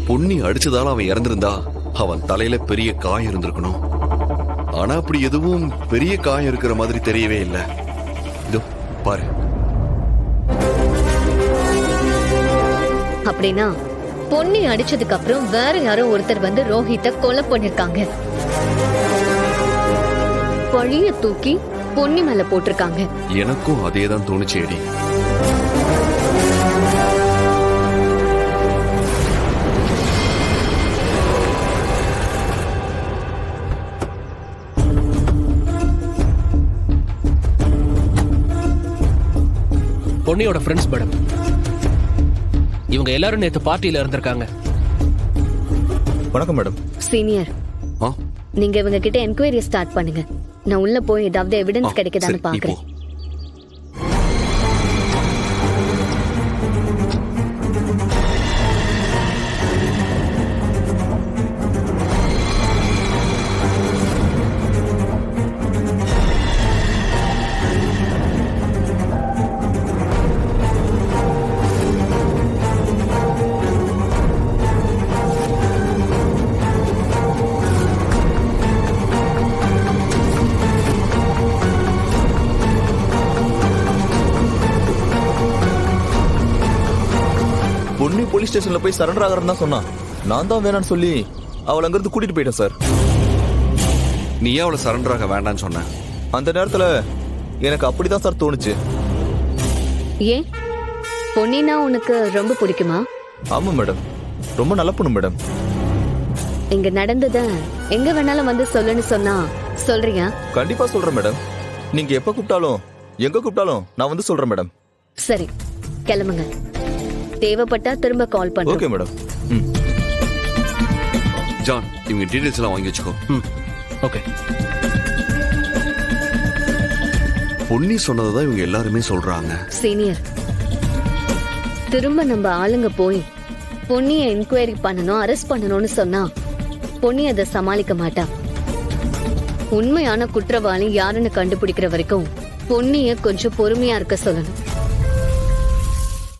பொன்னி அடிச்சதால அவன் இறந்திருந்தா அவன் தலையில பெரிய காயம் இருந்திருக்கணும். ஆனா அப்படி எதுவும் பெரிய காயம் இருக்கிற மாதிரி தெரியவே இல்லை. இதோ பாரு. அப்படின்னா பொன்னி அடிச்சதுக்கு அப்புறம் வேற யாரோ ஒருத்தர் வந்து ரோஹித்த கொலை பண்ணிருக்காங்க. பழிய தூக்கி பொன்னி மேல போட்டிருக்காங்க. எனக்கும் அதேதான் தோணுச்சேடி. பொன்னியோட ஃப்ரெண்ட்ஸ் மேடம். இவங்க எல்லாரும் நேத்து பார்ட்டியில இருந்திருக்காங்க. வணக்கம் மேடம். சீனியர், நீங்க இவங்க கிட்ட என்கொயரி ஸ்டார்ட் பண்ணுங்க. நான் உள்ள போய் ஏதாவது எவிடன்ஸ் கிடைக்குதான்னு பாக்குறேன். பொன்னி போலீஸ் ஸ்டேஷன்ல போய் சரண்டர் ஆகிறேன்னு தான் சொன்னான். நான் தான் வேணான்னு சொல்லி அவளை அங்கிருந்து கூட்டிட்டு போயிட்டேன் சார். நீ அவளை சரண்டர் ஆக வேண்டான்னு சொன்ன. அந்த நேரத்துல எனக்கு அப்படிதான் சார் தோணுச்சு. ஏன் பொன்னினா உனக்கு ரொம்ப பிடிக்குமா? ஆமா மேடம், ரொம்ப நல்ல பொண்ணு மேடம். இங்க நடந்தத எங்க வேணாலும் வந்து சொல்லுன்னு சொன்னா சொல்றியா? கண்டிப்பா சொல்றேன் மேடம். நீங்க எப்ப கூப்பிட்டாலும் எங்க கூப்பிட்டாலும் நான் வந்து சொல்றேன் மேடம். சரி, கிளம்புங்க. தேவைப்பட்டா திரும்ப கால் பண்ணுங்க. Okay madam. ஜான், இவங்க டீடைல்ஸ் எல்லாம் வாங்கி வச்சுக்கோ. ஓகே. பொன்னி சொன்னதான் இவங்க எல்லாருமே சொல்றாங்க. சீனியர், திரும்ப நம்ம ஆளுங்க போய் பொன்னிய என்கொயரி பண்ணணும், அரெஸ்ட் பண்ணணும்னு சொன்னா பொன்னி அதை சமாளிக்க மாட்டா. உண்மையான குற்றவாளி யாருன்னு கண்டுபிடிக்கிற வரைக்கும் பொன்னிய கொஞ்சம் பொறுமையா இருக்க சொல்லணும்.